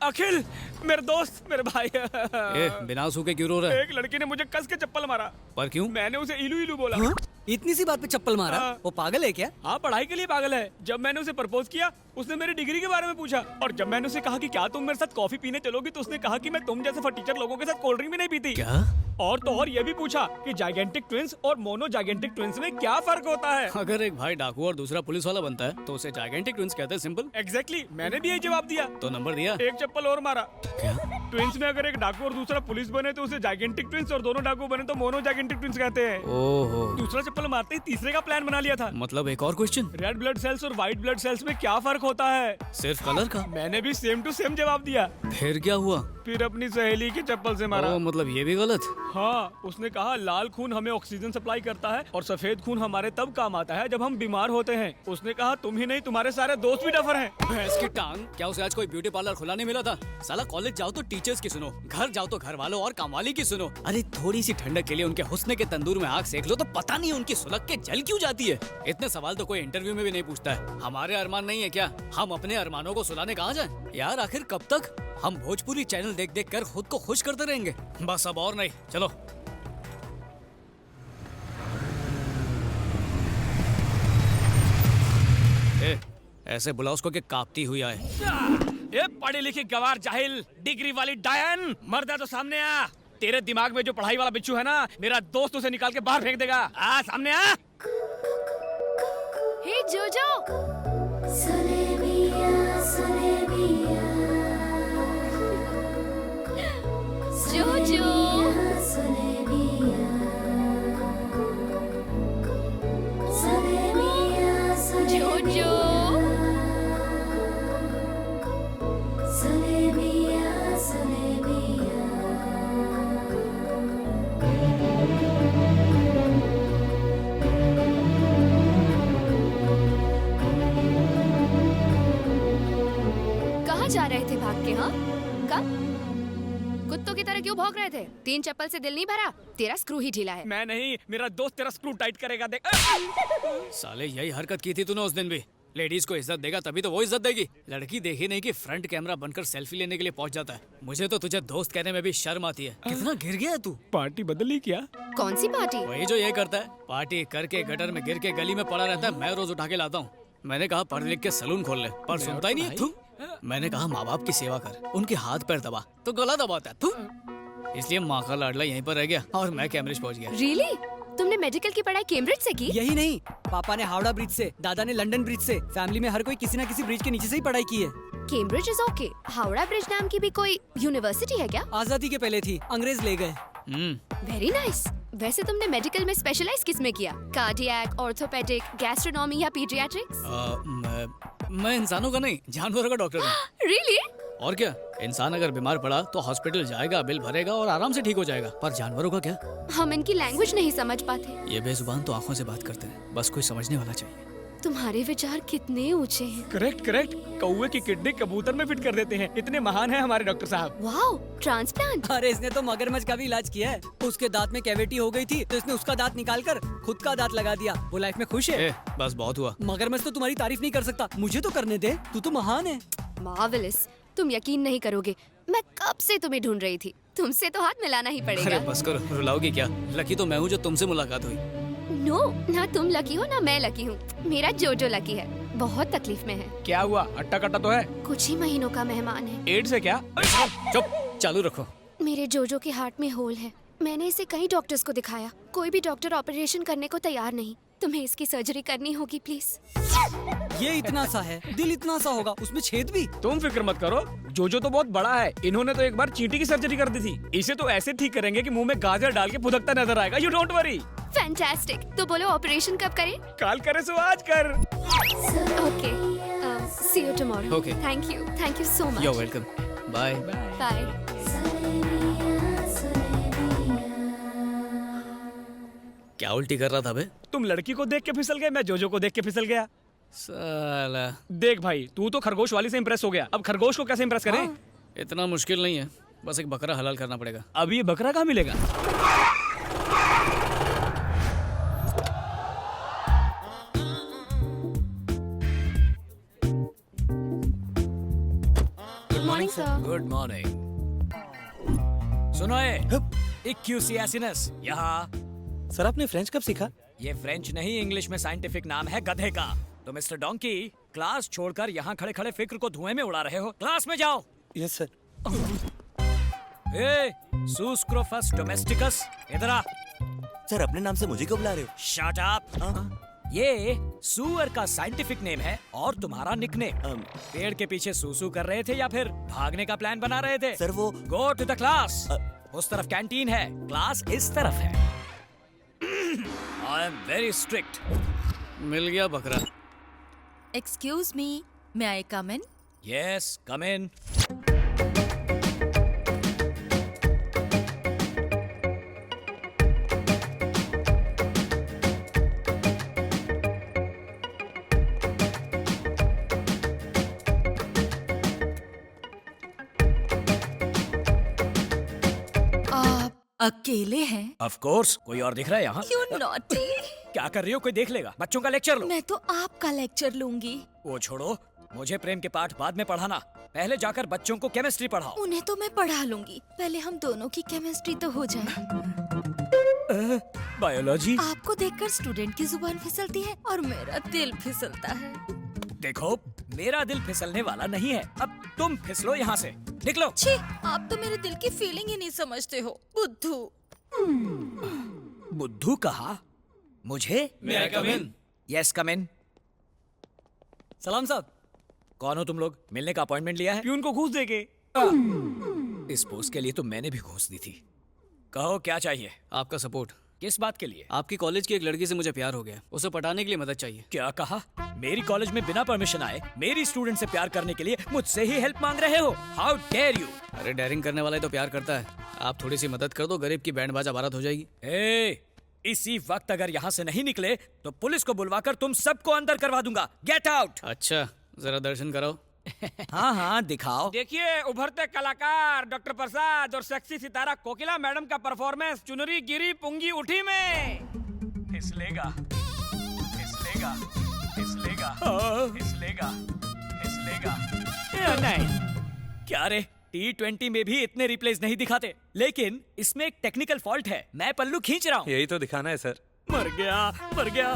अखिल, मेरे दोस्त, मेरे भाई। बिना सूखे क्यों रो रहा है? एक लड़की ने मुझे कस के चप्पल मारा। पर क्यों? मैंने उसे इलू इलू बोला। हाँ? इतनी सी बात पे चप्पल मारा? हाँ। वो पागल है क्या? हाँ, पढ़ाई के लिए पागल है। जब मैंने उसे प्रपोज किया, उसने मेरी डिग्री के बारे में पूछा, और जब मैंने उसे कहा कि क्या तुम मेरे साथ कॉफी पीने चलोगी, तो उसने कहा कि मैं तुम जैसे फटीचर लोगों के साथ कोल्ड ड्रिंक भी नहीं पीती। क्या? और तो और ये भी पूछा कि जाइगेंटिक ट्विंस और मोनो जाइगेंटिक ट्विंस में क्या फर्क होता है। अगर एक भाई डाकू और दूसरा पुलिस वाला बनता है तो उसे जाइगेंटिक ट्विंस कहते हैं। सिंपल। एग्जैक्टली, मैंने भी यही जवाब दिया। तो नंबर दिया? एक चप्पल और मारा। क्या? ट्विंस में अगर एक डाकू और दूसरा पुलिस बने तो उसे जाइगेंटिक ट्विंस, और दोनों डाकू बने तो मोनो जाइगेंटिक ट्विंस कहते हैं। ओहो। दूसरा चप्पल मारते ही तीसरे का प्लान बना लिया था। मतलब एक और क्वेश्चन, रेड ब्लड सेल्स और व्हाइट ब्लड सेल्स में क्या फर्क होता है? सिर्फ कलर का? मैंने भी सेम टू सेम जवाब दिया। फिर क्या हुआ? फिर अपनी सहेली की चप्पल से मारा। मतलब ये भी गलत? हाँ, उसने कहा लाल खून हमें ऑक्सीजन सप्लाई करता है और सफेद खून हमारे तब काम आता है जब हम बीमार होते हैं। उसने कहा तुम ही नहीं, तुम्हारे सारे दोस्त भी डफर हैं। भैंस की टांग, क्या उसे आज कोई ब्यूटी पार्लर खुला नहीं मिला था? साला कॉलेज जाओ तो टीचर्स की सुनो, घर जाओ तो घर वालों और कामवाली की सुनो। अरे थोड़ी सी ठंडक के लिए उनके हुस्न के तंदूर में आग सेक लो तो पता नहीं उनकी सुलग के जल क्यों जाती है। इतने सवाल तो कोई इंटरव्यू में भी नहीं पूछता है। हमारे अरमान नहीं है क्या? हम अपने अरमानों को सुलाने कहाँ जाएं? यार आखिर कब तक हम भोजपुरी चैनल देख देख कर खुद को खुश करते रहेंगे? बस अब और नहीं, चलो। ऐसे बुलाओ उसको कि कांपती हुई आए। ये पढ़ी लिखी गवार जाहिल, डिग्री वाली डायन, मर्द है तो सामने आ। तेरे दिमाग में जो पढ़ाई वाला बिच्छू है ना, मेरा दोस्त उसे निकाल के बाहर फेंक देगा। आ सामने आ। हे जोजो, जोजो, जोजो, कहाँ जा रहे थे भाग के? हाँ, कब? कुत्तों की तरह क्यों भौंक रहे थे? 3 चप्पल से दिल नहीं भरा? तेरा स्क्रू ही ढीला है। मैं नहीं, मेरा दोस्त तेरा स्क्रू टाइट करेगा, देख। साले यही हरकत की थी तूने उस दिन भी। लेडीज को इज्जत देगा तभी तो वो इज्जत देगी। लड़की देखी नहीं कि फ्रंट कैमरा बनकर सेल्फी लेने के लिए पहुंच जाता है। मुझे तो तुझे दोस्त कहने में भी शर्म आती है। कितना गिर गया तू? पार्टी बदली क्या? कौन सी पार्टी? वही जो ये करता है, पार्टी करके गटर में गिर के गली में पड़ा रहता है। मैं रोज उठा के लाता हूँ। मैंने कहा पढ़ लिख के सलून खोल ले, पर सुनता ही नहीं है। तू, मैंने कहा माँ बाप की सेवा कर, उनके हाथ पैर दबा, तो गला दबाता है तू। इसलिए माँ का लाडला यहीं पर रह गया और मैं कैम्ब्रिज पहुँच गया। रियली? तुमने मेडिकल की पढ़ाई कैम्ब्रिज से की? यही नहीं, पापा ने हावड़ा ब्रिज से, दादा ने लंदन ब्रिज से, फैमिली में हर कोई किसी न किसी ब्रिज के नीचे से ही पढ़ाई की है। Cambridge is okay. Howrah bridge नाम की भी कोई यूनिवर्सिटी है क्या? आजादी के पहले थी, अंग्रेज ले गए। Very nice. वैसे तुमने मेडिकल में स्पेशलाइज किस में किया? कार्डियक, ऑर्थोपेडिक, गैस्ट्रोनॉमी या पीडियाट्रिक्स? मैं इंसानों का नहीं, जानवरों का डॉक्टर हूँ। रियली? और क्या, इंसान अगर बीमार पड़ा तो हॉस्पिटल जाएगा, बिल भरेगा और आराम से ठीक हो जाएगा। पर जानवरों का क्या? हम इनकी लैंग्वेज नहीं समझ पाते। ये बेजुबान तो आंखों से बात करते हैं, बस कोई समझने वाला चाहिए। तुम्हारे विचार कितने ऊंचे हैं। करेक्ट करेक्ट, कौवे की किडनी कबूतर में फिट कर देते हैं। इतने महान हैं हमारे डॉक्टर साहब। Wow, transplant. अरे इसने तो मगरमच्छ का भी इलाज किया है। उसके दांत में कैविटी हो गई थी तो इसने उसका दांत निकाल कर खुद का दांत लगा दिया। वो लाइफ में खुश है। बस बहुत हुआ। मगरमच्छ तो तुम्हारी तारीफ नहीं कर सकता, मुझे तो करने दे, तू तो महान है। मार्वेलस। तुम यकीन नहीं करोगे, मैं कब से तुम्हें ढूंढ रही थी। तुमसे तो हाथ मिलाना ही अरे पड़ेगा। बस करो, रुलाओगी क्या? लकी तो मैं हूँ जो तुमसे मुलाकात हुई। नो, ना तुम लकी हो ना मैं लकी हूँ। मेरा जोजो लकी है, बहुत तकलीफ में है। क्या हुआ? अट्टा कट्टा तो है? कुछ ही महीनों का मेहमान है। एड्स है क्या? चुप, चालू रखो। मेरे जोजो के हार्ट में होल है। मैंने इसे कई डॉक्टर्स को दिखाया, कोई भी डॉक्टर ऑपरेशन करने को तैयार नहीं। तुम्हें इसकी सर्जरी करनी होगी प्लीज। ये इतना सा है, दिल इतना सा होगा, उसमें छेद भी। तुम फिक्र मत करो, जोजो तो बहुत बड़ा है। इन्होंने तो एक बार चींटी की सर्जरी कर दी थी। इसे तो ऐसे ठीक करेंगे कि मुंह में गाजर डाल के फुदकता नजर आएगा। You don't worry. फैंटास्टिक। तो बोलो ऑपरेशन कब करें? काल करे सो आज कर। Okay, see you tomorrow. Okay. Thank you so much. You're welcome. Bye. Bye. क्या उल्टी कर रहा था बे? तुम लड़की को देख के फिसल गए, मैं जोजो को देख के फिसल गया। साला, देख भाई, तू तो खरगोश वाली से इम्प्रेस हो गया, अब खरगोश को कैसे इम्प्रेस करें? इतना मुश्किल नहीं है, बस एक बकरा हलाल करना पड़ेगा। अब ये बकरा कहाँ मिलेगा? Good morning sir. Good morning. सुनो इक्यूसियासिनस यहाँ। सर आपने फ्रेंच कब सीखा? ये फ्रेंच नहीं, इंग्लिश में साइंटिफिक नाम है गधे का। तो मिस्टर डोंकी, क्लास छोड़कर यहाँ खड़े खड़े फिक्र को धुएं में उड़ा रहे हो। क्लास में जाओ। Yes sir. ए, सूस्क्रोफस डोमेस्टिकस, इधर आ। सर अपने नाम से मुझे क्यों बुला रहे हो? Shut up. ये सुअर का साइंटिफिक नेम है और तुम्हारा निकनेम। पेड़ के पीछे सूसू कर रहे थे या फिर भागने का प्लान बना रहे थे? सर वो गो टू द क्लास। उस तरफ कैंटीन है, क्लास इस तरफ है। I am very strict. मिल गया बकरा। Excuse me, may I come in? Yes, come in. आप अकेले हैं? ऑफ कोर्स, कोई और दिख रहा है यहाँ? You naughty! क्या कर रही हो? कोई देख लेगा। बच्चों का लेक्चर लो। मैं तो आपका लेक्चर लूंगी। वो छोड़ो, मुझे प्रेम के पाठ बाद में पढ़ाना। पहले जाकर बच्चों को केमिस्ट्री पढ़ाओ। उन्हें तो मैं पढ़ा लूंगी, पहले हम दोनों की केमिस्ट्री तो हो जाए। बायोलॉजी। आपको देखकर स्टूडेंट की जुबान फिसलती है और मेरा दिल फिसलता है। देखो, मेरा दिल फिसलने वाला नहीं है। अब तुम फिसलो यहाँ से। निकलो। छी, आप तो मेरे दिल की फीलिंग ही नहीं समझते हो, बुद्धू। बुद्धू कहा? मुझे? May I come in? Yes, come in. सलाम साहब। कौन हो तुम लोग? मिलने का अपॉइंटमेंट लिया है? प्यून को घूस देके। इस पोस्ट के लिए तो मैंने भी घूस दी थी। कहो क्या चाहिए? आपका सपोर्ट। किस बात के लिए? आपकी कॉलेज की एक लड़की से मुझे प्यार हो गया, उसे पटाने के लिए मदद चाहिए। क्या कहा? मेरी कॉलेज में बिना परमिशन आए मेरी स्टूडेंट से प्यार करने के लिए मुझसे ही हेल्प मांग रहे हो? How dare you! अरे डेयरिंग करने वाला ही तो प्यार करता है। आप थोड़ी सी मदद कर दो, गरीब की बैंड बाजा बारात हो जाएगी। इसी वक्त अगर यहाँ से नहीं निकले तो पुलिस को बुलवाकर तुम सबको अंदर करवा दूंगा। Get out! अच्छा, जरा दर्शन कराओ। हाँ हाँ, दिखाओ। देखिए, उभरते कलाकार डॉक्टर प्रसाद और सेक्सी सितारा कोकिला मैडम का परफॉर्मेंस चुनरी गिरी पुंगी उठी में। फिसलेगा, फिसलेगा, फिसलेगा, फिसलेगा, फिसलेगा। नहीं, क्या रे, T20 में भी इतने रिप्लेस नहीं दिखाते, लेकिन इसमें एक टेक्निकल फॉल्ट है। मैं पल्लू खींच रहा हूँ। यही तो दिखाना है सर। मर गया, मर गया।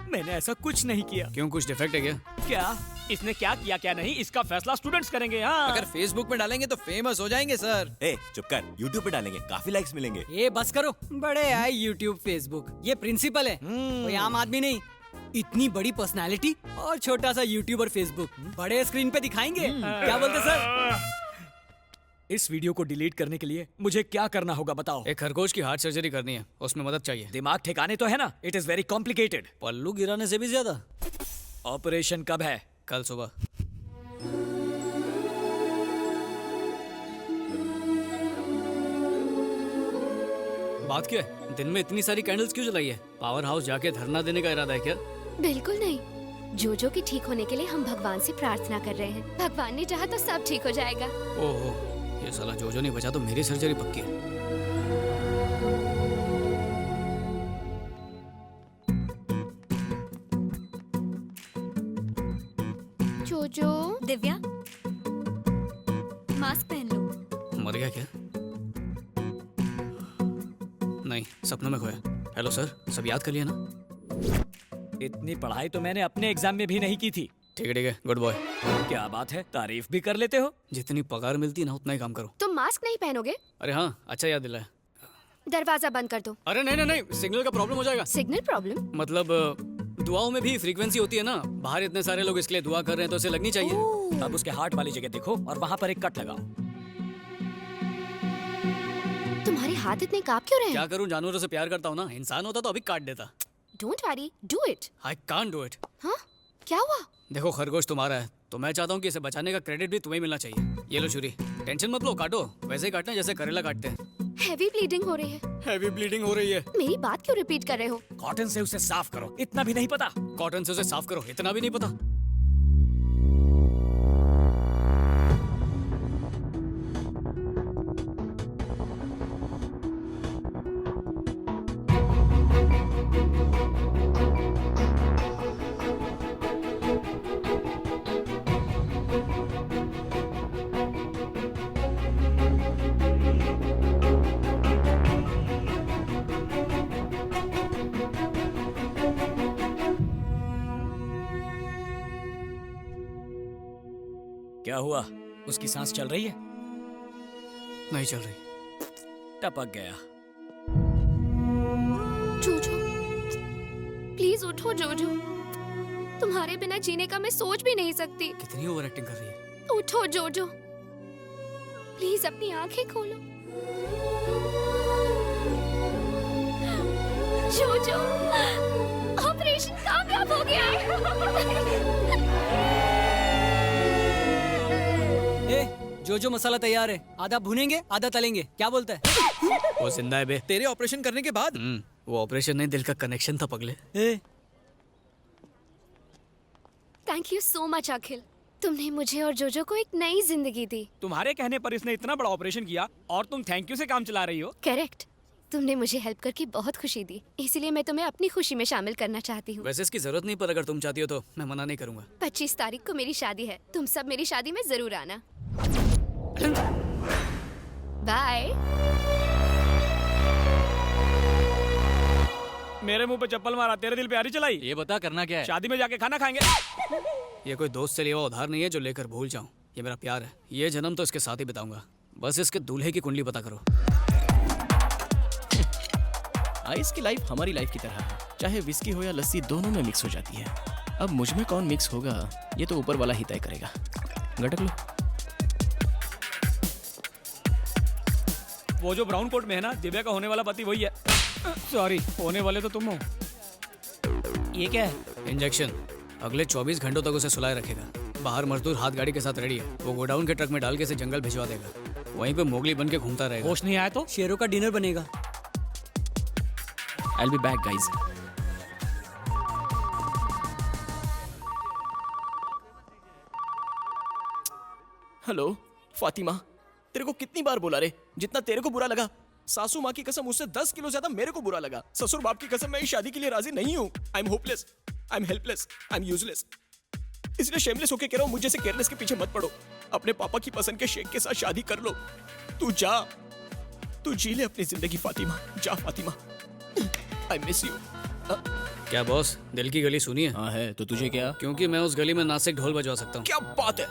मैंने ऐसा कुछ नहीं किया। क्यों, कुछ डिफेक्ट है क्या? क्या? इसने क्या किया क्या नहीं, इसका फैसला स्टूडेंट्स करेंगे। हाँ, अगर फेसबुक में डालेंगे तो फेमस हो जाएंगे सर। ए चुप कर, यूट्यूब पे डालेंगे, काफी लाइक्स मिलेंगे। ये बस करो, बड़े आए यूट्यूब फेसबुक। ये प्रिंसिपल है, कोई आम आदमी नहीं। इतनी बड़ी पर्सनालिटी और छोटा सा यूट्यूब और फेसबुक बड़े स्क्रीन पे दिखाएंगे। क्या बोलते सर? इस वीडियो को डिलीट करने के लिए मुझे क्या करना होगा बताओ? एक खरगोश की हार्ट सर्जरी करनी है, उसमें मदद चाहिए। दिमाग ठिकाने तो है ना? It is very complicated. पल्लू गिराने से भी ज्यादा। ऑपरेशन कब है? कल सुबह। बात क्या है? दिन में इतनी सारी कैंडल्स क्यों जलाई है? पावर हाउस जाके धरना देने का इरादा है क्या? बिल्कुल नहीं, जोजो के ठीक होने के लिए हम भगवान से प्रार्थना कर रहे हैं। भगवान ने चाहा तो सब ठीक हो जाएगा। ओहो, ये साला जोजो नहीं बचा तो मेरी सर्जरी पक्की है। जोजो, दिव्या, मास्क पहन लो। मर गया क्या? नहीं, सपनों में खोया। हेलो सर, सब याद कर लिया ना? इतनी पढ़ाई तो मैंने अपने एग्जाम में भी नहीं की थी। ठीक है, गुड बॉय। क्या बात है, तारीफ भी कर लेते हो। जितनी पगार मिलती है ना, उतना ही काम करो। तुम मास्क नहीं पहनोगे? अरे हाँ, अच्छा याद दिलाया। दरवाजा बंद कर दो। अरे नहीं नहीं नहीं, सिग्नल का प्रॉब्लम हो जाएगा। Signal problem? मतलब दुआओं में भी फ्रीक्वेंसी होती है ना। बाहर इतने सारे लोग इसके लिए दुआ कर रहे हैं तो इसे लगनी चाहिए। अब उसके हार्ट वाली जगह देखो और वहाँ पर एक कट लगाओ। तुम्हारे हाथ इतने कांप क्यों रहे क्या हैं? करूं, जानवरों से प्यार करता हूँ ना। इंसान होता तो अभी काट देता। Don't worry, do it. I can't do it. हाँ, क्या हुआ? देखो, खरगोश तुम्हारा है तो मैं चाहता हूँ कि इसे बचाने का क्रेडिट भी तुम्हें मिलना चाहिए। ये लो छुरी, टेंशन मत लो, काटो। वैसे ही काटना जैसे करेला काटते हैं। हैवी ब्लीडिंग हो रही है। हैवी ब्लीडिंग हो रही है। मेरी बात क्यों रिपीट कर रहे हो? कॉटन से उसे साफ करो, इतना भी नहीं पता? कॉटन से उसे साफ करो, इतना भी नहीं पता? क्या हुआ? उसकी सांस चल रही है? नहीं चल रही। टपक गया। जोजो, प्लीज उठो जोजो। तुम्हारे बिना जीने का मैं सोच भी नहीं सकती। कितनी ओवर एक्टिंग कर रही है। उठो जोजो, प्लीज अपनी आंखें खोलो। जोजो, ऑपरेशन कामयाब हो गया है। जो मसाला तैयार है, आधा भुनेंगे आधा तलेंगे, क्या बोलता है? वो जिंदा है बे। तेरे ऑपरेशन करने के बाद वो ऑपरेशन नहीं, दिल का कनेक्शन था पगले। थैंक यू सो मच अखिल, तुमने मुझे और जोजो को एक नई जिंदगी दी। तुम्हारे कहने पर इसने इतना बड़ा ऑपरेशन किया और तुम थैंक यू से काम चला रही हो। करेक्ट, तुमने मुझे हेल्प करके बहुत खुशी दी, इसलिए मैं तुम्हें अपनी खुशी में शामिल करना चाहती हूँ। वैसे इसकी जरूरत नहीं, पर अगर तुम चाहती हो तो मैं मना नहीं करूंगा। 25 तारीख को मेरी शादी है, तुम सब मेरी शादी में जरूर आना। बाय। मेरे मुंह पे चप्पल मारा, तेरे दिल पे आरी चलाई। ये बता करना क्या है? शादी में जाके खाना खाएंगे। ये कोई दोस्त से लिया हुआ उधार नहीं है जो लेकर भूल जाऊं। ये मेरा प्यार है, ये जन्म तो इसके साथ ही बिताऊंगा। बस इसके दूल्हे की कुंडली पता करो। आइस की लाइफ हमारी लाइफ की तरह है, चाहे विस्की हो या लस्सी दोनों में मिक्स हो जाती है। अब मुझ में कौन मिक्स होगा ये तो ऊपर वाला ही तय करेगा। गटक लो। वो जो ब्राउन कोट में है ना, दिव्या का होने वाला पति वही है। सॉरी, होने वाले तो तुम हो। ये क्या है? इंजेक्शन। अगले 24 घंटों तक उसे सुलाए रखेगा। बाहर मजदूर हाथ गाड़ी के साथ रेडी है, वो गोडाउन के ट्रक में डाल के इसे जंगल भिजवा देगा। वहीं पे मोगली बन के घूमता रहेगा। होश नहीं आया तो शेरों का डिनर बनेगा। I'll be back guys। Hello Fatima, तेरे को कितनी बार बोला रे, जितना तेरे को बुरा लगा सासू माँ की कसम उससे 10 किलो ज्यादा मेरे को बुरा लगा। ससुर बाप की कसम मैं इस शादी के लिए राजी नहीं हूँ। I am hopeless, I am helpless, I am useless. इसलिए शेमलेस होके कह रहा हूँ, मुझे से केयरलेस के पीछे मत पड़ो। अपने पापा की पसंद के शेख के साथ शादी कर लो। तू जा, तू जी ले अपनी जिंदगी फातिमा। जा फातिमा, आई मिस यू। क्या बॉस, दिल की गली सुनी है? हाँ है, तो तुझे क्या? क्योंकि मैं उस गली में नासिक ढोल बजवा सकता हूँ। क्या बात है।